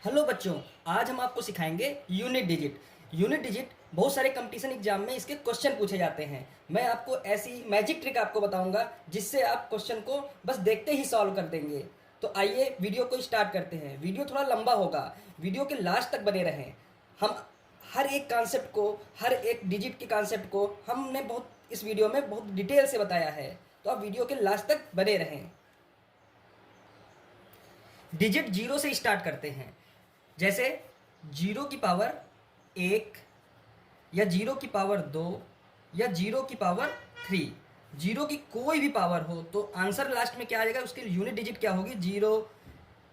Hello बच्चों। आज हम आपको सिखाएंगे यूनिट डिजिट। यूनिट डिजिट बहुत सारे कंपटीशन एग्जाम में इसके क्वेश्चन पूछे जाते हैं। मैं आपको ऐसी मैजिक ट्रिक आपको बताऊंगा जिससे आप क्वेश्चन को बस देखते ही सॉल्व कर देंगे। तो आइए वीडियो को स्टार्ट करते हैं। वीडियो थोड़ा लंबा होगा, वीडियो के लास्ट तक बने रहें। हम हर एक कॉन्सेप्ट को, हर एक डिजिट के कॉन्सेप्ट को हमने बहुत इस वीडियो में बहुत डिटेल से बताया है, तो आप वीडियो के लास्ट तक बने रहें। डिजिट जीरो से स्टार्ट करते हैं। जैसे जीरो की पावर एक, या जीरो की पावर दो, या जीरो की पावर थ्री। जीरो की कोई भी पावर हो तो आंसर लास्ट में क्या आ जाएगा, उसकी यूनिट डिजिट क्या होगी, zero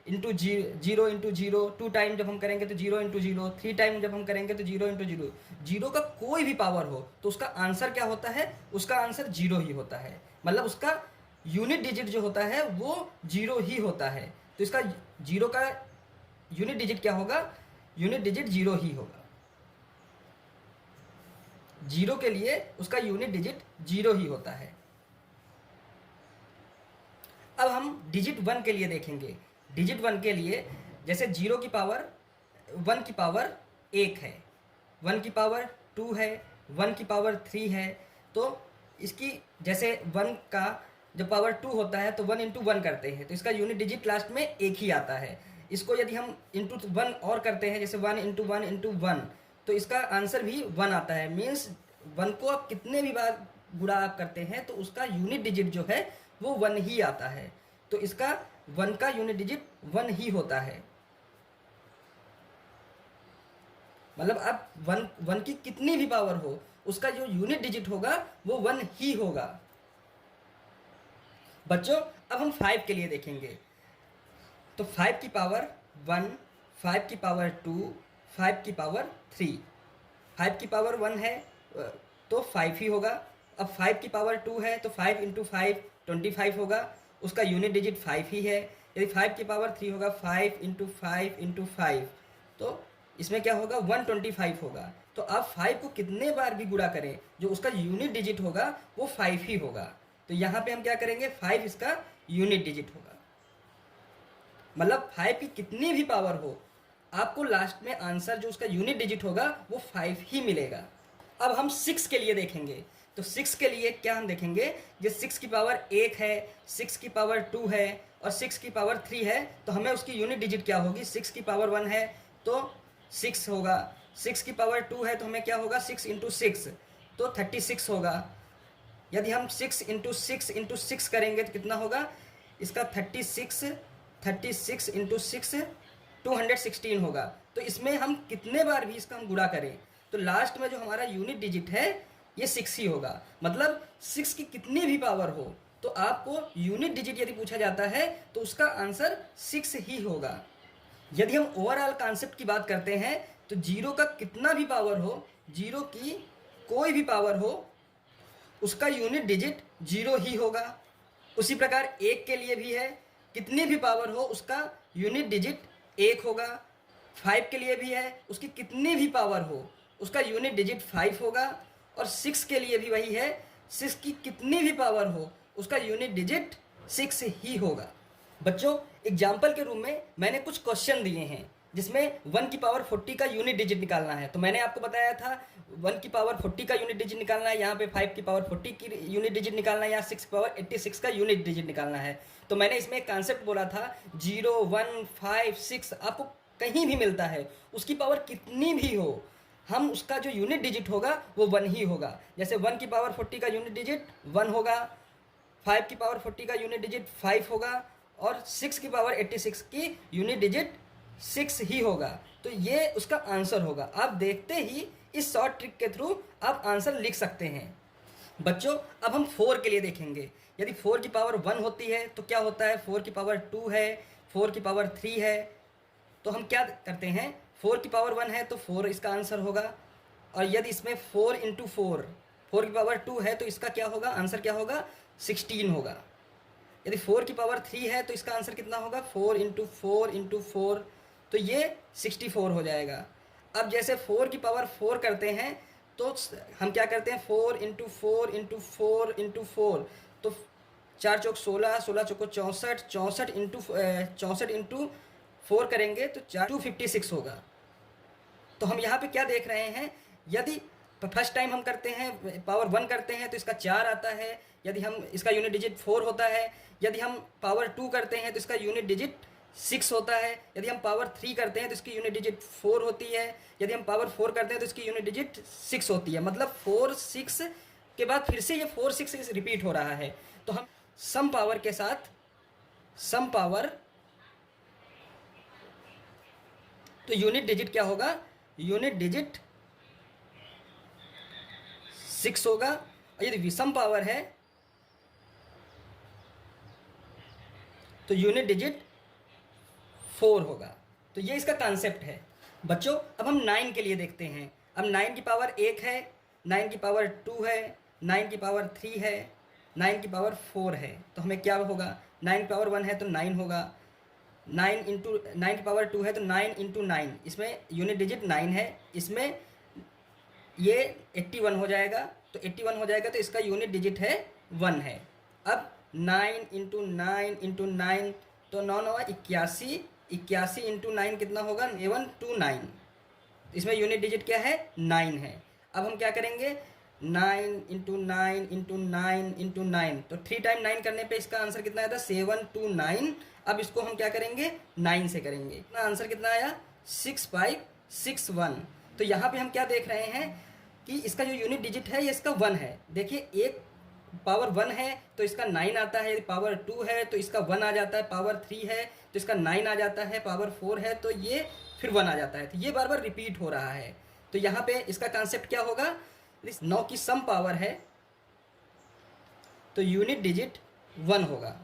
into zero into zero. Two time जब हम करेंगे तो zero into zero, three time जब हम करेंगे तो जीरो इंटू जीरो। जीरो का कोई भी पावर हो तो उसका आंसर क्या होता है, उसका आंसर जीरो ही होता है। मतलब उसका यूनिट डिजिट जो होता है वो जीरो ही होता है। तो इसका जीरो का यूनिट डिजिट क्या होगा, यूनिट डिजिट जीरो ही होगा। जीरो के लिए उसका यूनिट डिजिट जीरो ही होता है। अब हम डिजिट वन के लिए देखेंगे। डिजिट वन के लिए जैसे जीरो की पावर, वन की पावर एक है, वन की पावर टू है, वन की पावर थ्री है। तो इसकी जैसे वन का जब पावर टू होता है तो वन इंटू वन करते हैं तो इसका यूनिट डिजिट लास्ट में एक ही आता है। इसको यदि हम इंटू वन और करते हैं, जैसे वन इंटू वन, तो इसका आंसर भी वन आता है। मीन्स वन को आप कितने भी बार गुणा आप करते हैं तो उसका यूनिट डिजिट जो है वो वन ही आता है। तो इसका वन का यूनिट डिजिट वन ही होता है। मतलब अब वन वन की कितनी भी पावर हो उसका जो यूनिट डिजिट होगा वो वन ही होगा। बच्चों अब हम फाइव के लिए देखेंगे। तो फाइव की पावर वन, फाइव की पावर टू, फाइव की पावर थ्री। फाइव की पावर वन है तो फाइव ही होगा। अब फाइव की पावर टू है तो फाइव इंटू फाइव 25 होगा, उसका यूनिट डिजिट फाइव ही है। यदि फाइव की पावर थ्री होगा, फाइव इंटू फाइव, तो इसमें क्या होगा, 125 होगा। तो आप फाइव को कितने बार भी गुणा करें जो उसका यूनिट डिजिट होगा वो फाइव ही होगा। तो यहाँ पे हम क्या करेंगे, फाइव इसका यूनिट डिजिट होगा। मतलब फाइव की कितनी भी पावर हो आपको लास्ट में आंसर जो उसका यूनिट डिजिट होगा वो फाइव ही मिलेगा। अब हम सिक्स के लिए देखेंगे। तो सिक्स के लिए क्या हम देखेंगे, ये सिक्स की पावर एक है, सिक्स की पावर टू है और सिक्स की पावर थ्री है। तो हमें उसकी यूनिट डिजिट क्या होगी, सिक्स की पावर वन है तो सिक्स होगा, सिक्स की पावर टू है तो हमें क्या होगा, सिक्स इंटू सिक्स तो 36 होगा। यदि हम सिक्स इंटू सिक्स करेंगे तो कितना होगा, इसका 36 इंटू सिक्स 216 होगा। तो इसमें हम कितने बार भी इसका हम गुणा करें तो लास्ट में जो हमारा यूनिट डिजिट है ये सिक्स ही होगा। मतलब सिक्स की कितनी भी पावर हो तो आपको यूनिट डिजिट यदि पूछा जाता है तो उसका आंसर सिक्स ही होगा। यदि हम ओवरऑल कॉन्सेप्ट की बात करते हैं तो जीरो का कितना भी पावर हो, जीरो की कोई भी पावर हो, उसका यूनिट डिजिट जीरो ही होगा। उसी प्रकार एक के लिए भी है, कितनी भी पावर हो उसका यूनिट डिजिट एक होगा। फाइव के लिए भी है, उसकी कितनी भी पावर हो उसका यूनिट डिजिट फाइव होगा। और सिक्स के लिए भी वही है, सिक्स की कितनी भी पावर हो उसका यूनिट डिजिट सिक्स ही होगा। बच्चों एग्जाम्पल के रूप में मैंने कुछ क्वेश्चन दिए हैं जिसमें वन की पावर 40 का यूनिट डिजिट निकालना है। तो मैंने आपको बताया था वन की पावर 40 का यूनिट डिजिट निकालना है, यहाँ पे फाइव की पावर 40 की यूनिट डिजिट निकालना है, यहाँ सिक्स की पावर 86 का यूनिट डिजिट निकालना है। तो मैंने इसमें एक कॉन्सेप्ट बोला था, जीरो वन फाइव सिक्स आपको कहीं भी मिलता है, उसकी पावर कितनी भी हो हम उसका जो यूनिट डिजिट होगा वो वन ही होगा। जैसे वन की पावर 40 का यूनिट डिजिट वन होगा, फाइव की पावर 40 का यूनिट डिजिट फाइव होगा और सिक्स की पावर 86 की यूनिट डिजिट सिक्स ही होगा। तो ये उसका आंसर होगा। आप देखते ही इस शॉर्ट ट्रिक के थ्रू आप आंसर लिख सकते हैं। बच्चों अब हम फोर के लिए देखेंगे। यदि फोर की पावर वन होती है तो क्या होता है, फोर की पावर टू है, फोर की पावर थ्री है, तो हम क्या करते हैं, फोर की पावर वन है तो फोर इसका आंसर होगा। और यदि इसमें फोर इंटू फोर, फोर की पावर टू है तो इसका क्या होगा, आंसर क्या होगा, 16 होगा। यदि फोर की पावर थ्री है तो इसका आंसर कितना होगा, फोर इंटू फोर, तो ये 64 हो जाएगा। अब जैसे फोर की पावर फोर करते हैं तो हम क्या करते हैं, four into four into four into four, तो चार चौक 16, 16 चौको 64, 64 इंटू 4 करेंगे तो 256 होगा। तो हम यहाँ पे क्या देख रहे हैं, यदि फर्स्ट टाइम हम करते हैं पावर 1 करते हैं तो इसका 4 आता है, यदि हम इसका यूनिट डिजिट 4 होता है, यदि हम पावर 2 करते हैं तो इसका यूनिट डिजिट 6 होता है, यदि हम पावर 3 करते हैं तो इसकी यूनिट डिजिट 4 होती है, यदि हम पावर 4 करते हैं तो इसकी यूनिट डिजिट 6 होती है। मतलब 4 6 के बाद फिर से ये 4 6 रिपीट हो रहा है। तो हम सम पावर के साथ सम पावर, तो यूनिट डिजिट क्या होगा, यूनिट डिजिट 6 होगा। और यदि विषम पावर है तो यूनिट डिजिट 4 होगा। तो ये इसका कॉन्सेप्ट है बच्चों। अब हम 9 के लिए देखते हैं। अब 9 की पावर 1 है, 9 की पावर 2 है, 9 की पावर 3 है, 9 की पावर 4 है। तो हमें क्या होगा, 9 की पावर 1 है तो 9 होगा, 9 इंटू 9 की पावर 2 है तो 9 इंटू 9, इसमें यूनिट डिजिट 9 है, इसमें ये 81 हो जाएगा। तो 81 हो जाएगा तो इसका यूनिट डिजिट है 1 है। अब 9 इंटू 9 इंटू 9, तो 9 9 81, 81 इंटू 9 कितना होगा, 129। इसमें यूनिट डिजिट क्या है, 9 है। अब हम क्या करेंगे, 9 इंटू 9 इंटू 9 इंटू 9, तो 3 टाइम 9 करने पे इसका आंसर कितना आया था, 729। अब इसको हम क्या करेंगे, 9 से करेंगे। इतना आंसर कितना आया, 6561। तो यहाँ पे हम क्या देख रहे हैं कि इसका जो यूनिट डिजिट है ये इसका 1 है। देखिए एक पावर 1 है तो इसका 9 आता है, पावर 2 है तो इसका 1 आ जाता है, पावर 3 है तो इसका 9 आ जाता है, पावर 4 है तो ये फिर 1 आ जाता है। तो ये बार बार रिपीट हो रहा है। तो यहाँ पे इसका कॉन्सेप्ट क्या होगा, 9 की सम पावर है तो यूनिट डिजिट 1 होगा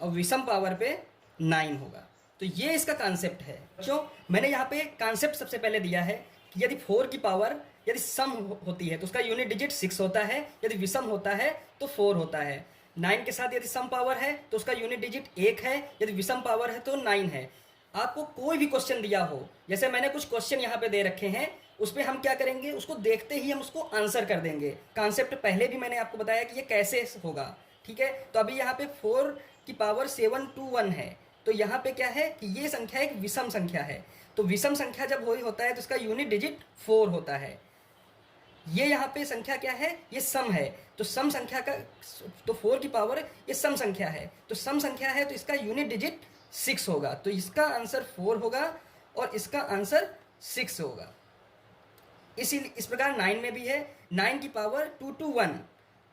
और विषम पावर पे 9 होगा। तो ये इसका कॉन्सेप्ट है बच्चों। मैंने यहाँ पे कॉन्सेप्ट सबसे पहले दिया है कि यदि 4 की पावर यदि सम होती है तो उसका यूनिट डिजिट 6 होता है, यदि विषम होता है तो 4 होता है। 9 के साथ यदि सम पावर है तो उसका यूनिट डिजिट 1 है, यदि विषम पावर है तो 9 है। आपको कोई भी क्वेश्चन दिया हो, जैसे मैंने कुछ क्वेश्चन यहाँ पे दे रखे हैं, उसमें हम क्या करेंगे, उसको देखते ही हम उसको आंसर कर देंगे। कॉन्सेप्ट पहले भी मैंने आपको बताया कि ये कैसे होगा, ठीक है। तो अभी यहाँ पे 4 की पावर 721 है, तो यहाँ पे क्या है कि ये संख्या एक विषम संख्या है। तो विषम संख्या जब होता है तो इसका यूनिट डिजिट 4 होता है। ये यहाँ पे संख्या क्या है, ये सम है। तो सम संख्या का, तो 4 की पावर ये सम संख्या है, तो सम संख्या है तो इसका यूनिट डिजिट 6 होगा। तो इसका आंसर 4 होगा और इसका आंसर 6 होगा। इस प्रकार 9 में भी है, 9 की पावर 221।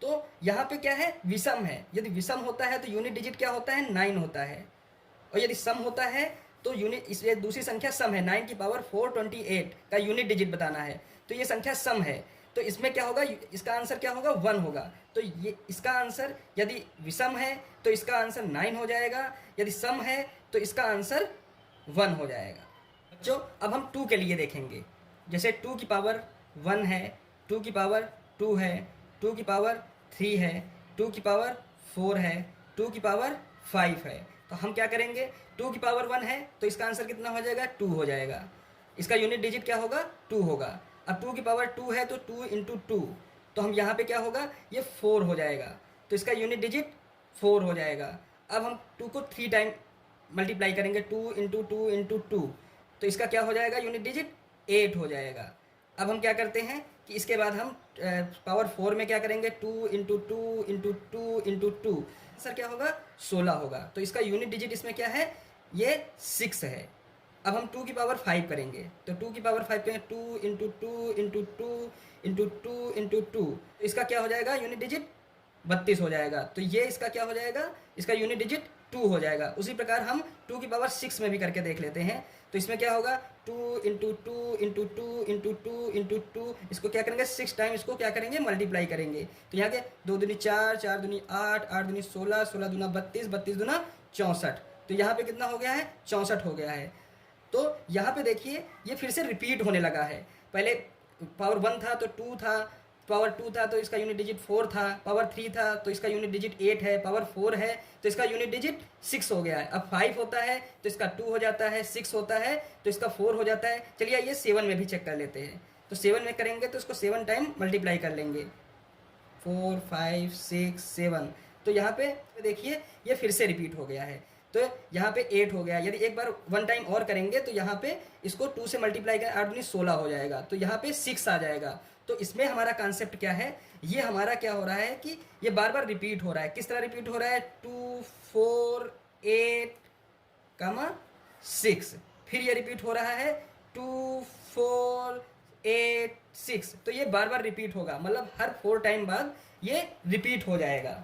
तो यहाँ पे क्या है, विषम है। यदि विषम होता है तो यूनिट डिजिट क्या होता है, 9 होता है। और यदि सम होता है तो यूनिट, इसलिए दूसरी संख्या सम है, 9 की पावर 428 का यूनिट डिजिट बताना है। तो ये संख्या सम है, तो इसमें क्या होगा, इसका आंसर क्या होगा, 1 होगा। तो ये इसका आंसर, यदि विषम है तो इसका आंसर 9 हो जाएगा, यदि सम है तो इसका आंसर 1 हो जाएगा। बच्चों अब हम 2 के लिए देखेंगे। जैसे 2 की पावर 1 है, 2 की पावर 2 है, 2 की पावर 3 है, 2 की पावर 4 है, 2 की पावर 5 है। तो हम क्या करेंगे, 2 की पावर 1 है तो इसका आंसर कितना हो जाएगा, 2 हो जाएगा। इसका यूनिट डिजिट क्या होगा, 2 होगा। अब 2 की पावर 2 है तो 2 इंटू 2, तो हम यहाँ पे क्या होगा, ये 4 हो जाएगा। तो इसका यूनिट डिजिट 4 हो जाएगा। अब हम 2 को 3 टाइम मल्टीप्लाई करेंगे, 2 इंटू 2 इंटू 2, तो इसका क्या हो जाएगा, यूनिट डिजिट 8 हो जाएगा। अब हम क्या करते हैं कि इसके बाद हम पावर 4 में क्या करेंगे, 2 इंटू 2 इंटू 2 इंटू 2, सर क्या होगा, 16 होगा। तो इसका यूनिट डिजिट इसमें क्या है, ये 6 है। अब हम 2 की पावर 5 करेंगे, तो 2 की पावर 5 करेंगे, 2 इंटू 2 इंटू 2 इंटू 2 इंटू 2, इसका क्या हो जाएगा, यूनिट डिजिट 32 हो जाएगा। तो ये इसका क्या हो जाएगा, इसका यूनिट डिजिट 2 हो जाएगा। उसी प्रकार हम 2 की पावर 6 में भी करके देख लेते हैं। तो इसमें क्या होगा, 2 इंटू 2 इंटू 2 इंटू 2 इंटू 2, इसको क्या करेंगे, 6 टाइम इसको क्या करेंगे, मल्टीप्लाई करेंगे। तो यहाँ के 2 दूनी 4, 4 दूनी 8, 8 दूनी 16, 16 दूना 32, 32 दूना 64। तो यहाँ पे कितना हो गया है, 64 हो गया है। तो यहाँ पे देखिए ये फिर से रिपीट होने लगा है। पहले पावर 1 था तो 2 था, पावर 2 था तो इसका यूनिट डिजिट 4 था, पावर 3 था तो इसका यूनिट डिजिट 8 है, पावर 4 है तो इसका यूनिट डिजिट 6 हो गया है। अब 5 होता है तो इसका 2 हो जाता है, 6 होता है तो इसका 4 हो जाता है। चलिए ये 7 में भी चेक कर लेते हैं। तो 7 में करेंगे तो इसको 7 टाइम मल्टीप्लाई कर लेंगे, 4 5 6 7। तो यहाँ पे देखिए ये फिर से रिपीट हो गया है। तो यहाँ पे 8 हो गया। यदि एक बार वन टाइम और करेंगे तो यहाँ पे इसको 2 से मल्टीप्लाई करें, 8 दूनी 16 हो जाएगा, तो यहाँ पे 6 आ जाएगा। तो इसमें हमारा कॉन्सेप्ट क्या है, ये हमारा क्या हो रहा है कि ये बार बार रिपीट हो रहा है। किस तरह रिपीट हो रहा है, 2 4 8 कामा 6, फिर ये रिपीट हो रहा है 2 4 8 6, तो ये बार बार रिपीट होगा, मतलब हर 4 टाइम बाद ये रिपीट हो जाएगा।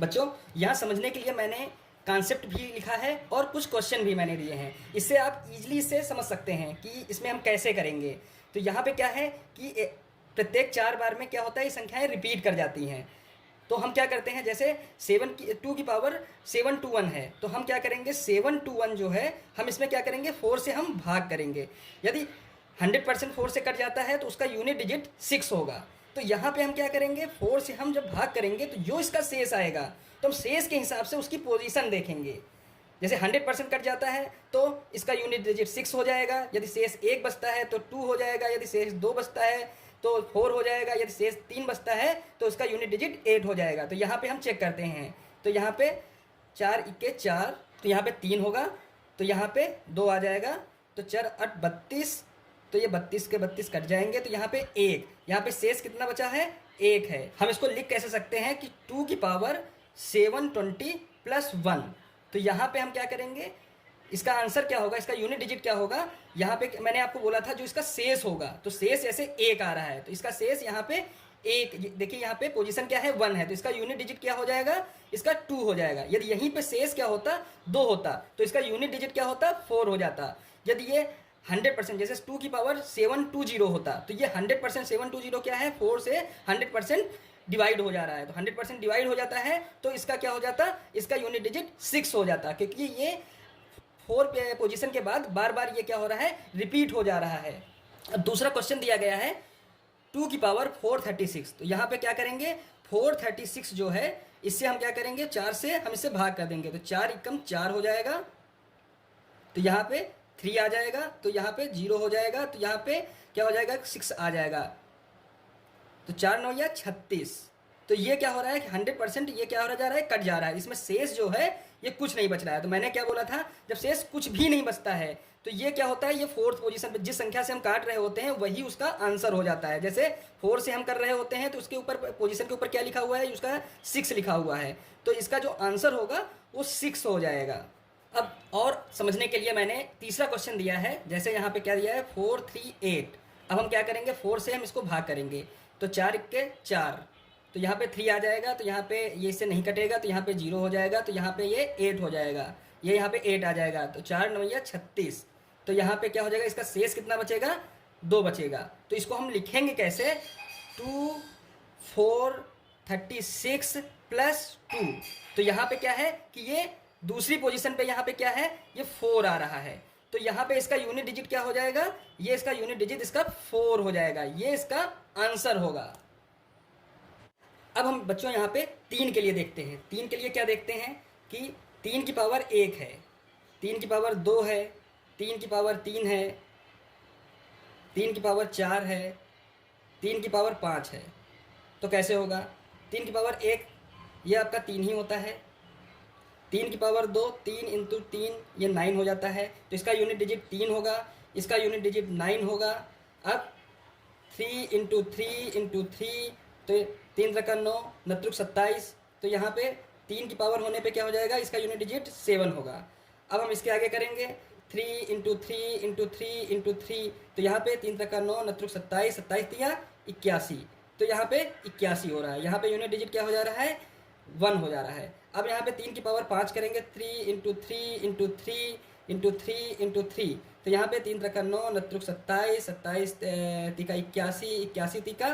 बच्चों यहाँ समझने के लिए मैंने कॉन्सेप्ट भी लिखा है और कुछ क्वेश्चन भी मैंने दिए हैं, इससे आप इजीली इसे समझ सकते हैं कि इसमें हम कैसे करेंगे। तो यहाँ पे क्या है कि प्रत्येक 4 बार में क्या होता है, ये संख्याएं रिपीट कर जाती हैं। तो हम क्या करते हैं, जैसे 2 की पावर 7 to 1 है, तो हम क्या करेंगे 7 to 1 जो है हम इसमें क्या करेंगे 4 से हम भाग करेंगे। यदि 100% 4 से कट जाता है तो उसका यूनिट डिजिट 6 होगा। तो यहाँ पे हम क्या करेंगे 4 से हम जब भाग करेंगे तो जो इसका शेष आएगा तो हम शेष के हिसाब से उसकी पोजीशन देखेंगे। जैसे 100% कट जाता है तो इसका यूनिट डिजिट 6 हो जाएगा, यदि शेष 1 बचता है तो 2 हो जाएगा, यदि शेष 2 बचता है तो 4 हो जाएगा, यदि शेष 3 बचता है तो उसका यूनिट डिजिट 8 हो जाएगा। तो यहाँ पे हम चेक करते हैं, तो यहाँ पे 4 इक्के 4, तो यहाँ पे 3 होगा, तो यहाँ पे 2 आ जाएगा, तो 4 8 32, तो ये 32 के 32 कट जाएंगे, तो यहाँ पे 1, यहाँ पे शेष कितना बचा है 1 है। हम इसको लिख कैसे सकते हैं कि 2 की पावर 720 प्लस 1, तो यहाँ पे हम क्या करेंगे, इसका आंसर क्या होगा, इसका यूनिट डिजिट क्या होगा। यहाँ पे मैंने आपको बोला था जो इसका शेष होगा, तो शेष ऐसे 1 आ रहा है, तो इसका शेष यहाँ पे 1, देखिए यहाँ पे पोजीशन क्या है 1 है, तो इसका यूनिट डिजिट क्या हो जाएगा, इसका 2 हो जाएगा। यदि यहीं पे शेष क्या होता 2 होता तो इसका यूनिट डिजिट क्या होता 4 हो जाता। यदि ये 100% जैसे 2 की पावर 720 होता, तो ये 100% 720 क्या है 4 से 100% डिवाइड हो जा रहा है, तो 100% डिवाइड हो जाता है, तो इसका क्या हो जाता, इसका यूनिट डिजिट 6 हो जाता, क्योंकि ये 4 पोजीशन के बाद बार बार ये क्या हो रहा है रिपीट हो जा रहा है। अब दूसरा क्वेश्चन दिया गया है 2 की पावर 436, तो यहाँ पे क्या करेंगे 436 जो है इससे हम क्या करेंगे 4 से हम इससे भाग कर देंगे, तो 4 एकम 4 हो जाएगा, तो यहाँ पे 3 आ जाएगा, तो यहाँ पे 0 हो जाएगा, तो यहाँ पे क्या हो जाएगा 6 आ जाएगा, तो 4 9 या 36। तो ये क्या हो रहा है कि 100% ये क्या हो जा रहा है कट जा रहा है, इसमें शेष जो है ये कुछ नहीं बच रहा है। तो मैंने क्या बोला था, जब शेष कुछ भी नहीं बचता है तो ये क्या होता है, ये 4th पोजीशन पे जिस संख्या से हम काट रहे होते हैं वही उसका आंसर हो जाता है। जैसे 4 से हम कर रहे होते हैं तो उसके ऊपर पोजीशन के ऊपर क्या लिखा हुआ है, उसका 6 लिखा हुआ है, तो इसका जो आंसर होगा वो 6 हो जाएगा। अब और समझने के लिए मैंने तीसरा क्वेश्चन दिया है, जैसे यहाँ पे क्या दिया है 438, अब हम क्या करेंगे 4 से हम इसको भाग करेंगे, तो 4 इक्के 4, तो यहाँ पे 3 आ जाएगा, तो यहाँ पे ये इससे नहीं कटेगा, तो यहाँ पे 0 हो जाएगा, तो यहाँ पे ये 8 हो जाएगा, ये यहाँ पे 8 आ जाएगा, तो 4 9 या 36, तो यहाँ पे क्या हो जाएगा, इसका शेष कितना बचेगा 2 बचेगा। तो इसको हम लिखेंगे कैसे 2 4 36 प्लस 2, तो यहाँ पे क्या है कि ये दूसरी पोजीशन पे यहाँ पे क्या है ये 4 आ रहा है, तो यहाँ पे इसका यूनिट डिजिट क्या हो जाएगा, ये इसका यूनिट डिजिट इसका 4 हो जाएगा, ये इसका आंसर होगा। अब हम बच्चों यहाँ पे 3 के लिए देखते हैं। 3 के लिए क्या देखते हैं कि 3 की पावर 1 है, 3 की पावर 2 है, 3 की पावर 3 है, 3 की पावर 4 है, 3 की पावर 5 है, तो कैसे होगा 3 की पावर 1 ये आपका 3 ही होता है, 3 की पावर 2 3 इंटू 3 ये 9 हो जाता है, तो इसका यूनिट डिजिट 3 होगा, इसका यूनिट डिजिट 9 होगा। अब 3 इंटू 3 इंटू 3, तो 3 रका 9 9 27, तो यहाँ पे 3 की पावर होने पे क्या हो जाएगा, इसका यूनिट डिजिट 7 होगा। अब हम इसके आगे करेंगे 3 इंटू 3 इंटू 3 इंटू 3, तो यहाँ पे 3 रका 9 9 27 27 दिया 81, तो यहाँ पे 81 हो रहा है, यहाँ पे यूनिट डिजिट क्या हो जा रहा है 1 हो जा रहा है। अब यहाँ पे 3 की पावर 5 करेंगे 3 इंटू 3 इंटू 3 इंटू 3 इंटू 3, तो यहाँ पे 3 रका 9 9 27 27 तिका 81 81 तिका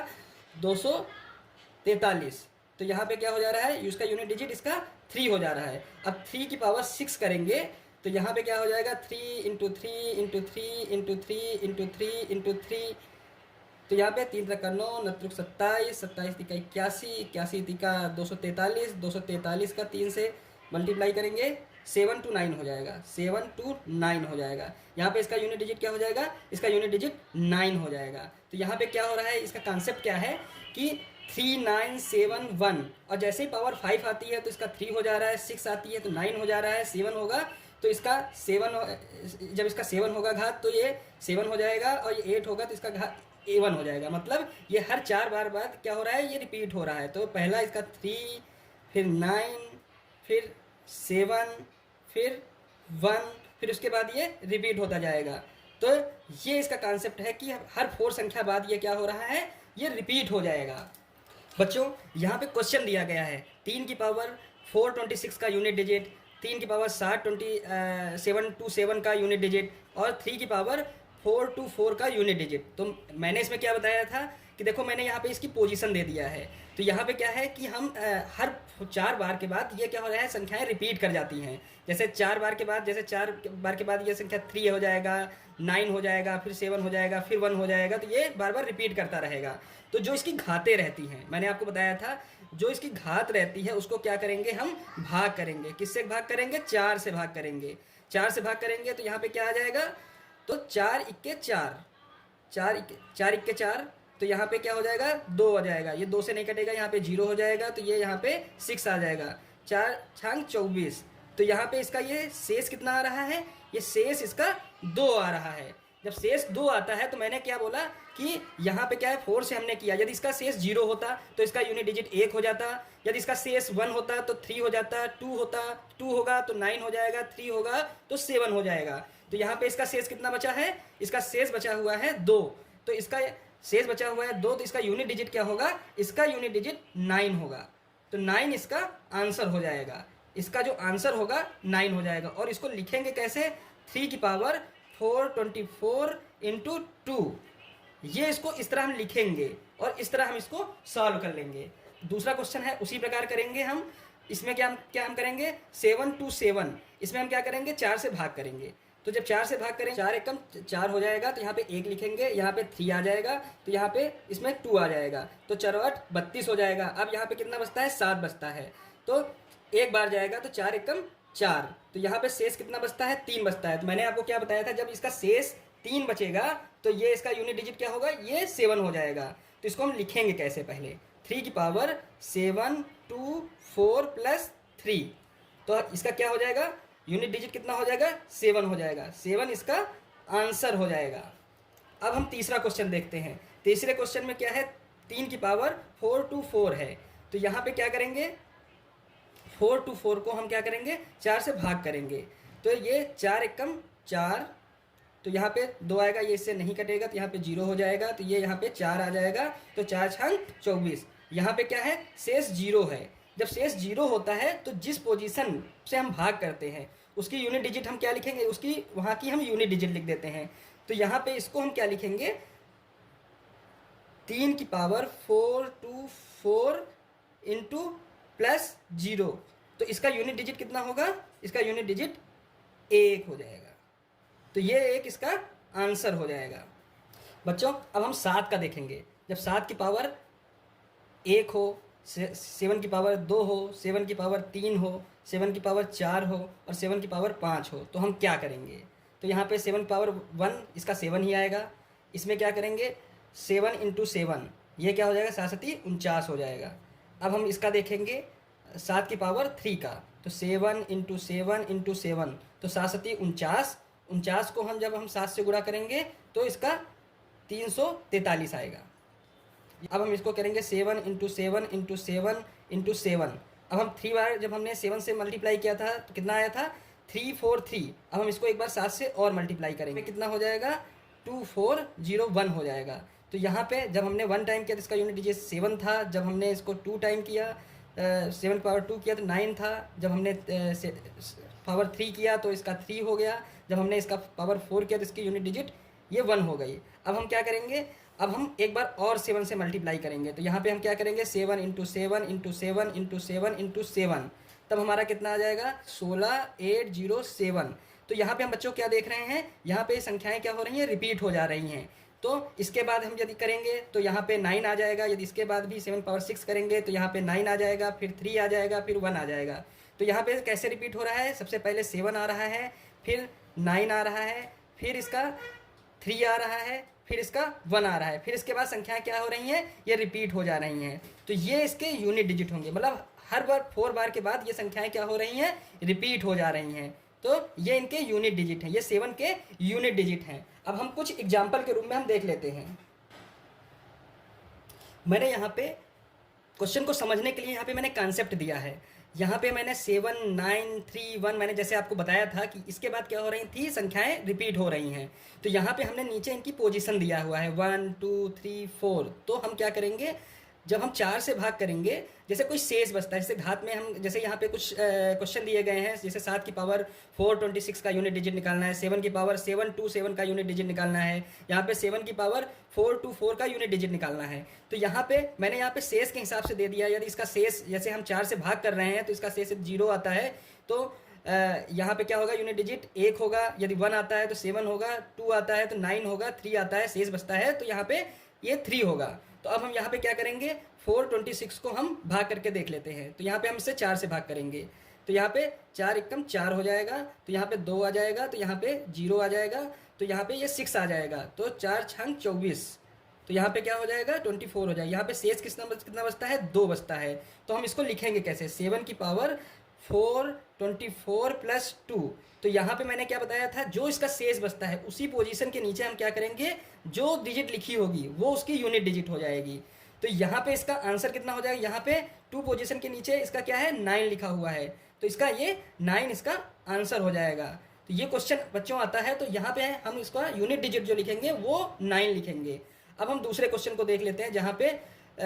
243, तो यहाँ पे क्या हो जा रहा है इसका यूनिट डिजिट इसका 3 हो जा रहा है। अब 3 की पावर 6 करेंगे तो यहाँ पे क्या हो जाएगा 3 into 3 into 3 into 3 into 3 into 3, तो यहाँ पे 3 रका 9 9 27 27 तिका 81 81 तिका 243 243 का 3 से मल्टीप्लाई करेंगे 7 to 9 हो जाएगा, 7 to 9 हो जाएगा। यहाँ पे इसका यूनिट डिजिट क्या हो जाएगा, इसका यूनिट डिजिट 9 हो जाएगा। तो यहाँ पे क्या हो रहा है, इसका कॉन्सेप्ट क्या है कि 3971। और जैसे ही पावर 5 आती है तो इसका 3 हो जा रहा है, 6 आती है तो 9 हो जा रहा है, 7 होगा तो इसका 7, जब इसका 7 होगा घात तो ये 7 हो जाएगा, और ये 8 होगा तो इसका घात A1 हो जाएगा। मतलब ये हर 4 बार बाद क्या हो रहा है, ये रिपीट हो रहा है। तो पहला इसका 3, फिर 9, फिर 7, फिर 1, फिर उसके बाद ये रिपीट होता जाएगा। तो ये इसका कॉन्सेप्ट है कि हर 4 संख्या बाद ये क्या हो रहा है, ये रिपीट हो जाएगा। बच्चों यहाँ पे क्वेश्चन दिया गया है 3 की पावर 426 का यूनिट डिजिट, 3 की पावर 727 का यूनिट डिजिट, और 3 की पावर 424 का यूनिट डिजिट। तो मैंने इसमें क्या बताया था कि देखो मैंने यहाँ पे इसकी पोजीशन दे दिया है। तो यहाँ पे क्या है कि हम हर 4 बार के बाद ये क्या हो रहा है, संख्याएं रिपीट कर जाती हैं। जैसे 4 बार के बाद, जैसे 4 बार के बाद ये संख्या 3 हो जाएगा, 9 हो जाएगा, फिर 7 हो जाएगा, फिर 1 हो जाएगा। तो ये बार बार रिपीट करता रहेगा। तो जो इसकी घातें रहती हैं, मैंने आपको बताया था, जो इसकी घात रहती है उसको क्या करेंगे, हम भाग करेंगे। किससे भाग करेंगे, 4 से भाग करेंगे। 4 से भाग करेंगे तो यहाँ पे क्या आ जाएगा, तो 4 इक्के 4, 4 इक्के 4, तो यहाँ पे क्या हो जाएगा, 2 हो जाएगा। ये 2 से नहीं कटेगा, यहाँ पे 0 हो जाएगा, तो ये यहाँ पे 6 आ जाएगा। 4 छांग 24, तो यहाँ पे इसका ये शेष कितना आ रहा है, ये शेष इसका 2 आ रहा है। जब शेष 2 आता है तो मैंने क्या बोला कि यहाँ पे क्या है, 4 से हमने किया, यदि इसका शेष 0 होता तो इसका यूनिट डिजिट 1 हो जाता, यदि इसका शेष 1 होता तो 3 हो जाता, 2 होगा तो 9 हो जाएगा, 3 होगा तो 7 हो जाएगा। तो यहाँ पे इसका शेष कितना बचा है, इसका शेष बचा हुआ है 2। तो इसका शेष बचा हुआ है 2, तो इसका यूनिट डिजिट क्या होगा, इसका यूनिट डिजिट 9 होगा। तो 9 इसका आंसर हो जाएगा। इसका जो आंसर होगा 9 हो जाएगा। और इसको लिखेंगे कैसे, 3 की पावर 424 इंटू 2, ये इसको इस तरह हम लिखेंगे और इस तरह हम इसको सॉल्व कर लेंगे। दूसरा क्वेश्चन है उसी प्रकार करेंगे हम। इसमें क्या हम करेंगे, 7 to 7, इसमें हम क्या करेंगे, 4 से भाग करेंगे। तो जब 4 से भाग करें, 4 एकम 4 हो जाएगा, तो यहाँ पे 1 लिखेंगे, यहाँ पे 3 आ जाएगा, तो यहाँ पे इसमें 2 आ जाएगा, तो 4 8 32 हो जाएगा। अब यहाँ पे कितना बचता है, 7 बचता है। तो एक बार जाएगा तो 4 एकम 4, तो यहाँ पे शेष कितना बचता है, 3 बचता है। तो मैंने आपको क्या बताया था, जब इसका शेष 3 बचेगा तो ये इसका यूनिट डिजिट क्या होगा, ये 7 हो जाएगा। तो इसको हम लिखेंगे कैसे, पहले 3 की पावर 7 2 4 प्लस 3, तो इसका क्या हो जाएगा, यूनिट डिजिट कितना हो जाएगा, 7 हो जाएगा। 7 इसका आंसर हो जाएगा। अब हम तीसरा क्वेश्चन देखते हैं। तीसरे क्वेश्चन में क्या है, 3 की पावर 4 to 4 है। तो यहाँ पे क्या करेंगे, 4 to 4 को हम क्या करेंगे, 4 से भाग करेंगे। तो ये 4 एकम 4, तो यहाँ पे 2 आएगा, ये इससे नहीं कटेगा, तो यहाँ पे 0 हो जाएगा, तो ये यहाँ पे 4 आ जाएगा, तो 4 छंग 24। यहाँ पे क्या है, शेष 0 है। जब शेष 0 होता है तो जिस पोजीशन से हम भाग करते हैं उसकी यूनिट डिजिट हम क्या लिखेंगे, उसकी वहाँ की हम यूनिट डिजिट लिख देते हैं। तो यहाँ पे इसको हम क्या लिखेंगे, 3 की पावर 4 to 4 इंटू प्लस 0, तो इसका यूनिट डिजिट कितना होगा, इसका यूनिट डिजिट 1 हो जाएगा। तो ये एक इसका आंसर हो जाएगा। बच्चों अब हम 7 का देखेंगे। जब 7 की पावर 1 हो, 7 की पावर 2 हो, 7 की पावर 3 हो, 7 की पावर 4 हो और 7 की पावर 5 हो, तो हम क्या करेंगे। तो यहाँ पे 7 पावर 1, इसका 7 ही आएगा। इसमें क्या करेंगे, 7 इंटू 7, ये क्या हो जाएगा, 7 7 49 हो जाएगा। अब हम इसका देखेंगे 7 की पावर 3 का, तो 7 इंटू 7 इंटू 7, तो 7 7 49, 49 को हम जब हम 7 से गुणा करेंगे तो इसका 343 आएगा। अब हम इसको करेंगे 7 इंटू 7 इंटू 7 इंटू 7। अब हम 3 बार जब हमने 7 से मल्टीप्लाई किया था तो कितना आया था, 343। अब हम इसको एक बार 7 से और मल्टीप्लाई करेंगे, कितना हो जाएगा, 2401 हो जाएगा। तो यहाँ पे जब हमने 1 टाइम किया तो इसका यूनिट डिजिट 7 था। जब हमने इसको 2 टाइम किया, 7 पावर 2 किया तो 9 था। जब हमने पावर 3 किया तो इसका 3 हो गया। जब हमने इसका पावर 4 किया तो इसकी यूनिट डिजिट ये 1 हो गई। अब हम क्या करेंगे, अब हम एक बार और 7 से मल्टीप्लाई करेंगे। तो यहाँ पे हम क्या करेंगे, 7 इंटू 7 इंटू 7 इंटू 7 इंटू 7, तब हमारा कितना आ जाएगा, 16807। तो यहाँ पे हम बच्चों क्या देख रहे हैं, यहाँ पे संख्याएं क्या हो रही हैं, रिपीट हो जा रही हैं। तो इसके बाद हम यदि करेंगे तो यहाँ पे 9 आ जाएगा। यदि इसके बाद भी 7 पावर 6 करेंगे तो यहाँ पे 9 आ जाएगा, फिर 3 आ जाएगा, फिर 1 आ जाएगा। तो यहाँ पे कैसे रिपीट हो रहा है, सबसे पहले 7 आ रहा है, फिर 9 आ रहा है, फिर इसका 3 आ रहा है, फिर इसका 1 आ रहा है, फिर इसके बाद संख्याएं क्या हो रही हैं, ये रिपीट हो जा रही हैं। तो ये इसके यूनिट डिजिट होंगे, मतलब हर बार 4 बार के बाद ये संख्याएं क्या हो रही हैं, रिपीट हो जा रही हैं। तो ये इनके यूनिट डिजिट हैं, ये 7 के यूनिट डिजिट हैं। अब हम कुछ एग्जाम्पल के रूप में हम देख लेते हैं। मैंने यहाँ पे क्वेश्चन को समझने के लिए यहाँ पे मैंने कॉन्सेप्ट दिया है। यहाँ पे मैंने 7 9 3 1 मैंने जैसे आपको बताया था कि इसके बाद क्या हो रही थी, संख्याएं रिपीट हो रही हैं। तो यहाँ पे हमने नीचे इनकी पोजीशन दिया हुआ है 1 2 3 4। तो हम क्या करेंगे, जब हम 4 से भाग करेंगे, जैसे कोई शेष बचता है, जैसे घात में हम, जैसे यहाँ पे कुछ क्वेश्चन दिए गए हैं, जैसे 7 की पावर 426 का यूनिट डिजिट निकालना है, 7 की पावर 727 का यूनिट डिजिट निकालना है, यहाँ पे 7 की पावर 424 का यूनिट डिजिट निकालना है। तो यहाँ पे मैंने यहाँ पे शेष के हिसाब से दे दिया। यदि इसका शेष, जैसे हम 4 से भाग कर रहे हैं तो इसका शेष 0 आता है, तो यहाँ पे क्या होगा, यूनिट डिजिट 1 होगा। यदि 1 आता है तो 7 होगा, 2 आता है तो 9 होगा, 3 आता है, शेष बचता है तो यहाँ पे ये 3 होगा। तो अब हम यहाँ पे क्या करेंगे, 426 को हम भाग करके देख लेते हैं। तो यहाँ पे हम इसे 4 से भाग करेंगे, तो यहाँ पे 4 एकम 4 हो जाएगा, तो यहाँ पे 2 आ जाएगा, तो यहाँ पे 0 आ जाएगा, तो यहाँ पे ये 6 आ जाएगा, तो 4 छंग 24, तो यहाँ पे क्या हो जाएगा 24 हो जाएगा। यहाँ पे शेष कितना बचता है, 2 बचता है। तो हम इसको लिखेंगे कैसे, 7 की पावर 424 प्लस 2। तो यहाँ पे मैंने क्या बताया था, जो इसका शेष बचता है उसी पोजीशन के नीचे हम क्या करेंगे, जो डिजिट लिखी होगी वो उसकी यूनिट डिजिट हो जाएगी। तो यहाँ पे इसका आंसर कितना हो जाएगा, यहाँ पे 2 पोजीशन के नीचे इसका क्या है, 9 लिखा हुआ है, तो इसका ये 9 इसका आंसर हो जाएगा। तो ये क्वेश्चन बच्चों आता है, तो यहाँ पे हम इसका यूनिट डिजिट जो लिखेंगे वो 9 लिखेंगे। अब हम दूसरे क्वेश्चन को देख लेते हैं, जहाँ पे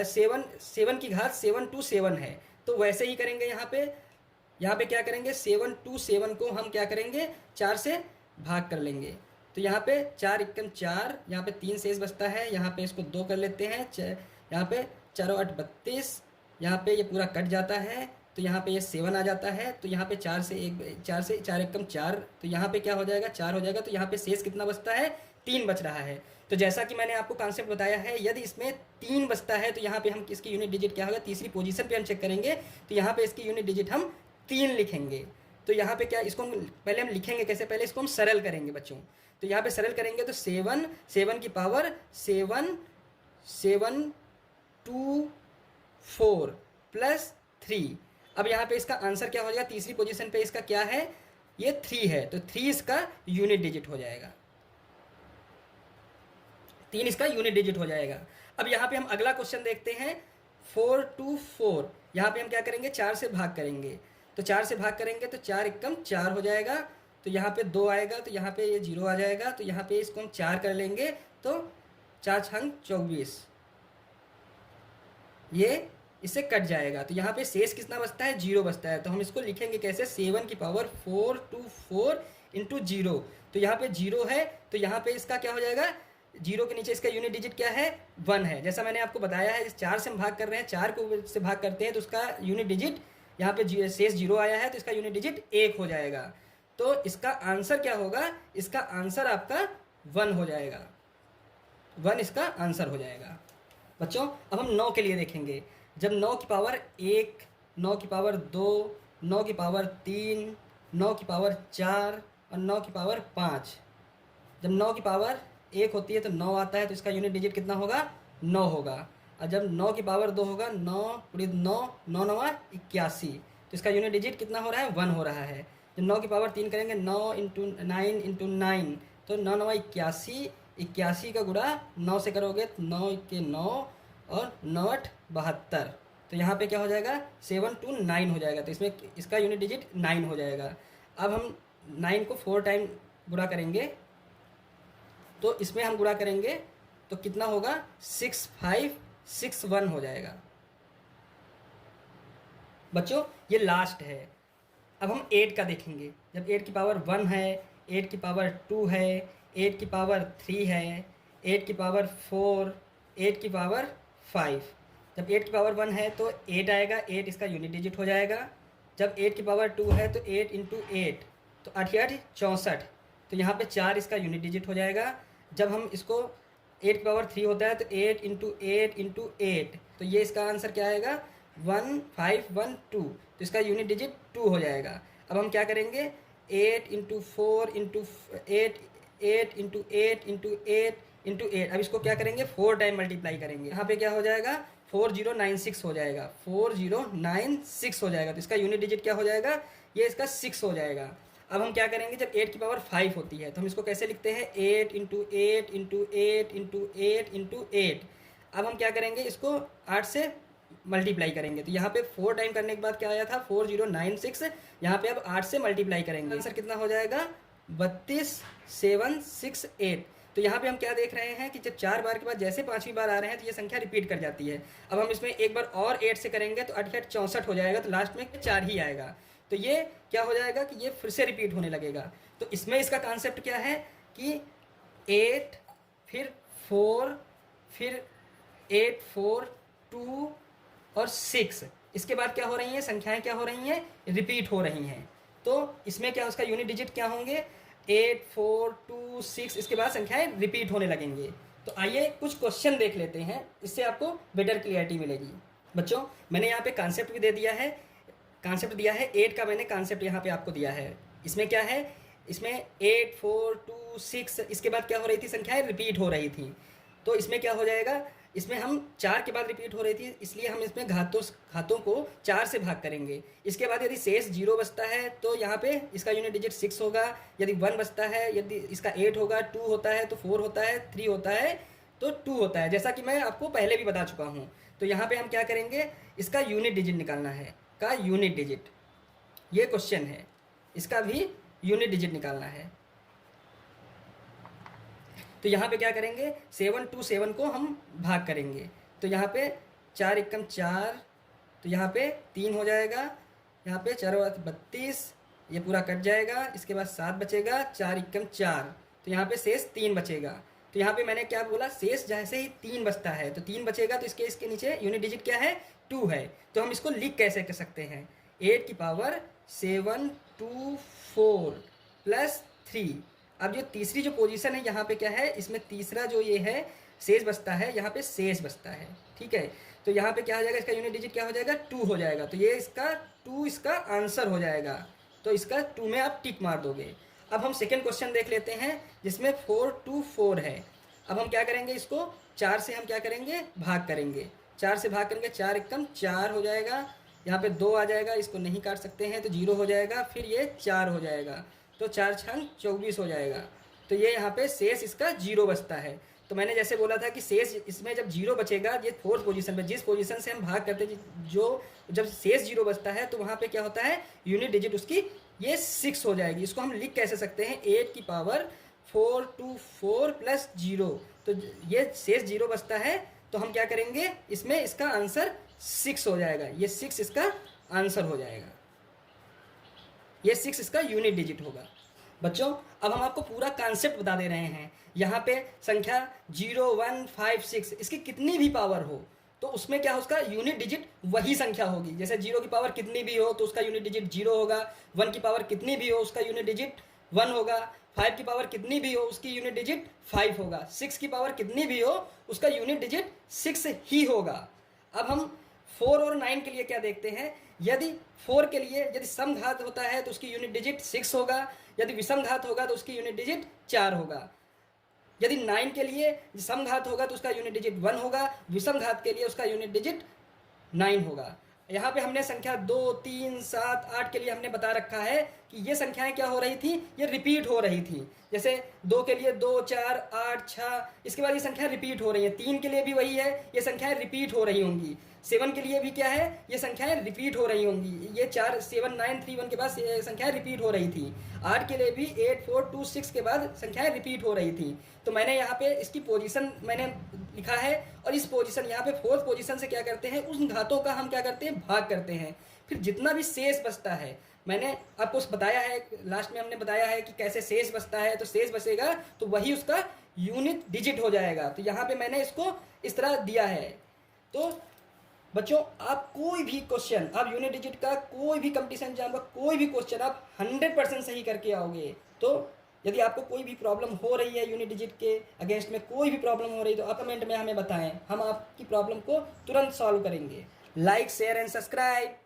7 की घात 727 है। तो वैसे ही करेंगे, यहाँ पे क्या करेंगे, 727 को हम क्या करेंगे, 4 से भाग कर लेंगे। तो यहाँ पे 4 एकम 4, यहाँ पे 3 शेष बचता है, यहाँ पे इसको 2 कर लेते हैं, यहाँ पे 4 8 32, यहाँ पे ये पूरा कट जाता है, तो यहाँ पे ये 7 आ जाता है। तो यहाँ पे 4 से 4 एकम 4, तो यहाँ पे क्या हो जाएगा, 4 हो जाएगा। तो यहाँ पे शेष कितना बचता है, 3 बच रहा है। तो जैसा कि मैंने आपको कॉन्सेप्ट बताया है, यदि इसमें 3 बचता है तो यहाँ पे हम इसकी यूनिट डिजिट क्या होगा, तीसरी पोजीशन पे हम चेक करेंगे, तो यहाँ पे इसकी यूनिट डिजिट हम 3 लिखेंगे। तो यहाँ पे क्या, इसको हम पहले हम लिखेंगे कैसे, पहले इसको हम सरल करेंगे बच्चों। तो यहाँ पे सरल करेंगे तो 7 की पावर 7 2 4 प्लस 3। अब यहाँ पे इसका आंसर क्या हो जाएगा, तीसरी पोजीशन पे इसका क्या है, ये 3 है, तो 3 इसका यूनिट डिजिट हो जाएगा, 3 इसका यूनिट डिजिट हो जाएगा। अब यहाँ पे हम अगला क्वेश्चन देखते हैं, 424। यहाँ पे हम क्या करेंगे, 4 से भाग करेंगे। तो 4 से भाग करेंगे तो 4 एकम 4 हो जाएगा, तो यहाँ पे 2 आएगा, तो यहाँ पे ये 0 आ जाएगा, तो यहाँ पे इसको हम 4 कर लेंगे, तो 4 छंग 24, ये इससे कट जाएगा। तो यहाँ पे शेष कितना बचता है, 0 बचता है। तो हम इसको लिखेंगे कैसे, 7 की पावर 424 इंटू 0। तो यहाँ पे 0 है, तो यहाँ पे इसका क्या हो जाएगा, 0 के नीचे इसका यूनिट डिजिट क्या है, 1 है। जैसा मैंने आपको बताया है, इस 4 से हम भाग कर रहे हैं, 4 को से भाग करते हैं तो उसका यूनिट डिजिट, यहाँ पे शेष 0 आया है, तो इसका यूनिट डिजिट 1 हो जाएगा। तो इसका आंसर क्या होगा, इसका आंसर आपका 1 हो जाएगा, 1 इसका आंसर हो जाएगा। बच्चों अब हम 9 के लिए देखेंगे। जब 9 की पावर 1, 9 की पावर 2, 9 की पावर 3, 9 की पावर 4 और 9 की पावर 5, जब 9 की पावर 1 होती है तो 9 आता है, तो इसका यूनिट डिजिट कितना होगा, 9 होगा। और जब 9 की पावर 2 होगा, 9 × 9, 9 9 81, तो इसका यूनिट डिजिट कितना हो रहा है, 1 हो रहा है। जब 9 की पावर 3 करेंगे, 9 × 9 × 9, तो 9 9 81, 81 का गुणा 9 से करोगे तो 9 के 9 और 9 8 72, तो यहाँ पे क्या हो जाएगा, 7 2 9 हो जाएगा। तो इसमें इसका यूनिट डिजिट 9 हो जाएगा। अब हम 9 को 4 टाइम गुणा करेंगे, तो इसमें हम गुणा करेंगे तो कितना होगा, 6561 हो जाएगा। बच्चों ये लास्ट है। अब हम 8 का देखेंगे। जब 8 की पावर 1 है, 8 की पावर 2 है, 8 की पावर 3 है, 8 की पावर 4, 8 की पावर 5। जब 8 की पावर 1 है तो 8 आएगा, 8 इसका यूनिट डिजिट हो जाएगा। जब 8 की पावर 2 है तो 8 × 8, तो 8 8 64, तो यहाँ पे 4 इसका यूनिट डिजिट हो जाएगा। जब हम इसको 8 की पावर 3 होता है तो 8 × 8 × 8, तो ये इसका आंसर क्या आएगा, 1512, तो इसका यूनिट डिजिट 2 हो जाएगा। अब हम क्या करेंगे, 8 × 4 × 8, 8 × 8 × 8 इंटू 8। अब इसको क्या करेंगे, 4 टाइम मल्टीप्लाई करेंगे। यहाँ पे क्या हो जाएगा, 4096 हो जाएगा, 4096 हो जाएगा। तो इसका यूनिट डिजिट क्या हो जाएगा, ये इसका 6 हो जाएगा। अब हम क्या करेंगे, जब 8 की पावर 5 होती है तो हम इसको कैसे लिखते हैं, 8 इंटू 8 इंटू 8 इंटू 8 इंटू 8। अब हम क्या करेंगे, इसको 8 से मल्टीप्लाई करेंगे। तो यहाँ पे 4 टाइम करने के बाद क्या आया था, 4096। यहाँ पे अब 8 से मल्टीप्लाई करेंगे, आंसर कितना हो जाएगा, 32768। तो यहाँ पे हम क्या देख रहे हैं कि जब 4 बार के बाद जैसे 5वीं बार आ रहे हैं तो ये संख्या रिपीट कर जाती है। अब हम इसमें एक बार और 8 से करेंगे तो 8 8 64 हो जाएगा, तो लास्ट में 4 ही आएगा। तो ये क्या हो जाएगा कि ये फिर से रिपीट होने लगेगा। तो इसमें इसका कॉन्सेप्ट क्या है कि 8 फिर 4 फिर 8 4 2 और 6, इसके बाद क्या हो रही हैं, संख्याएं क्या हो रही हैं, रिपीट हो रही हैं। तो इसमें क्या उसका यूनिट डिजिट क्या होंगे, 8 4 2 6, इसके बाद संख्याएं रिपीट होने लगेंगे। तो आइए कुछ क्वेश्चन देख लेते हैं, इससे आपको बेटर क्लियरिटी मिलेगी। बच्चों मैंने यहाँ पे कॉन्सेप्ट भी दे दिया है, कॉन्सेप्ट दिया है 8 का, मैंने कॉन्सेप्ट यहाँ पे आपको दिया है। इसमें क्या है, इसमें 8 4 2 6, इसके बाद क्या हो रही थी, संख्याएं रिपीट हो रही थी। तो इसमें क्या हो जाएगा, इसमें हम 4 के बाद रिपीट हो रही थी, इसलिए हम इसमें घातों को 4 से भाग करेंगे। इसके बाद यदि शेष 0 बचता है तो यहाँ पे इसका यूनिट डिजिट 6 होगा। यदि 1 बचता है, यदि इसका 8 होगा, 2 होता है तो 4 होता है, 3 होता है तो 2 होता है, जैसा कि मैं आपको पहले भी बता चुका हूँ। तो यहाँ पे हम क्या करेंगे, इसका यूनिट डिजिट निकालना है, का यूनिट डिजिट, ये क्वेश्चन है, इसका भी यूनिट डिजिट निकालना है। तो यहाँ पे क्या करेंगे, 7 2 7 को हम भाग करेंगे। तो यहाँ पे 4 एकम 4, तो यहाँ पे 3 हो जाएगा, यहाँ पे 4 32, ये पूरा कट जाएगा। इसके बाद 7 बचेगा, 4 एकम 4, तो यहाँ पे शेष 3 बचेगा। तो यहाँ पे मैंने क्या बोला, शेष जैसे ही 3 बचता है तो 3 बचेगा, तो इसके नीचे यूनिट डिजिट क्या है, 2 है। तो हम इसको लिख कैसे कर सकते हैं, 8 की पावर 7 2 4 प्लस 3। अब जो तीसरी जो पोजीशन है यहाँ पे क्या है, इसमें तीसरा जो ये है शेष बचता है, यहाँ पे शेष बचता है, ठीक है। तो यहाँ पे क्या हो जाएगा, इसका यूनिट डिजिट क्या हो जाएगा, 2 हो जाएगा। तो ये इसका 2 इसका आंसर हो जाएगा। तो इसका 2 में आप टिक मार दोगे। अब हम सेकेंड क्वेश्चन देख लेते हैं, जिसमें 4 2 4 है। अब हम क्या करेंगे, इसको 4 से हम क्या करेंगे, भाग करेंगे। 4 से भाग करेंगे, 4 एकम 4 हो जाएगा, यहाँ पे 2 आ जाएगा, इसको नहीं काट सकते हैं तो 0 हो जाएगा, फिर ये 4 हो जाएगा, तो 4 6 24 हो जाएगा। तो ये यहाँ पे शेष इसका 0 बचता है। तो मैंने जैसे बोला था कि शेष इसमें जब 0 बचेगा, ये 4th पोजीशन पे, जिस पोजीशन से हम भाग करते हैं, जो जब शेष 0 बचता है तो वहाँ पे क्या होता है, यूनिट डिजिट उसकी ये 6 हो जाएगी। इसको हम लिख कैसे सकते हैं, 8 की पावर 4 2 4 प्लस 0। तो ये शेष 0 बचता है, तो हम क्या करेंगे, इसमें इसका आंसर 6 हो जाएगा। ये 6 इसका आंसर हो जाएगा, ये 6 इसका यूनिट डिजिट होगा। बच्चों अब हम आपको पूरा कॉन्सेप्ट बता दे रहे हैं। यहाँ पे संख्या 0 1 5 6, इसकी कितनी भी पावर हो तो उसमें क्या, उसका यूनिट डिजिट वही संख्या होगी। जैसे 0 की पावर कितनी भी हो तो उसका यूनिट डिजिट 0 होगा, 1 की पावर कितनी भी हो उसका यूनिट डिजिट 1 होगा, 5 की पावर कितनी भी हो उसकी यूनिट डिजिट 5 होगा, 6 की पावर कितनी भी हो उसका यूनिट डिजिट 6 ही होगा। अब हम 4 और 9 के लिए क्या देखते हैं, यदि 4 के लिए यदि समघात होता है तो उसकी यूनिट डिजिट 6 होगा, यदि विषमघात होगा तो उसकी यूनिट डिजिट 4 होगा। यदि 9 के लिए समघात होगा तो उसका यूनिट डिजिट 1 होगा, विषमघात के लिए उसका यूनिट डिजिट 9 होगा। यहाँ पे हमने संख्या 2 3 7 8 के लिए हमने बता रखा है कि ये संख्याएं क्या हो रही थी, ये रिपीट हो रही थी। जैसे 2 के लिए 2 4 8 6, इसके बाद ये संख्या रिपीट हो रही है। 3 के लिए भी वही है, ये संख्याएं रिपीट हो रही होंगी। 7 के लिए भी क्या है, ये संख्याएं रिपीट हो रही होंगी। ये 4 7 9 3 1 के बाद संख्याएं रिपीट हो रही थी। 8 के लिए भी 8 4 2 6 के बाद संख्याएं रिपीट हो रही थी। तो मैंने यहाँ पे इसकी पोजीशन मैंने लिखा है, और इस पोजीशन यहाँ पे 4th पोजीशन से क्या करते हैं, उस घातों का हम क्या करते हैं, भाग करते हैं। फिर जितना भी शेष बचता है, मैंने आपको बताया है, लास्ट में हमने बताया है कि कैसे शेष बचता है। तो शेष बचेगा तो वही उसका यूनिट डिजिट हो जाएगा। तो यहाँ पे मैंने इसको इस तरह दिया है। तो बच्चों आप कोई भी क्वेश्चन, आप यूनिट डिजिट का कोई भी कंपटीशन एग्जाम का कोई भी क्वेश्चन आप 100% सही करके आओगे। तो यदि आपको कोई भी प्रॉब्लम हो रही है यूनिट डिजिट के अगेंस्ट में, कोई भी प्रॉब्लम हो रही है तो आप कमेंट में हमें बताएं, हम आपकी प्रॉब्लम को तुरंत सॉल्व करेंगे। Like share and subscribe.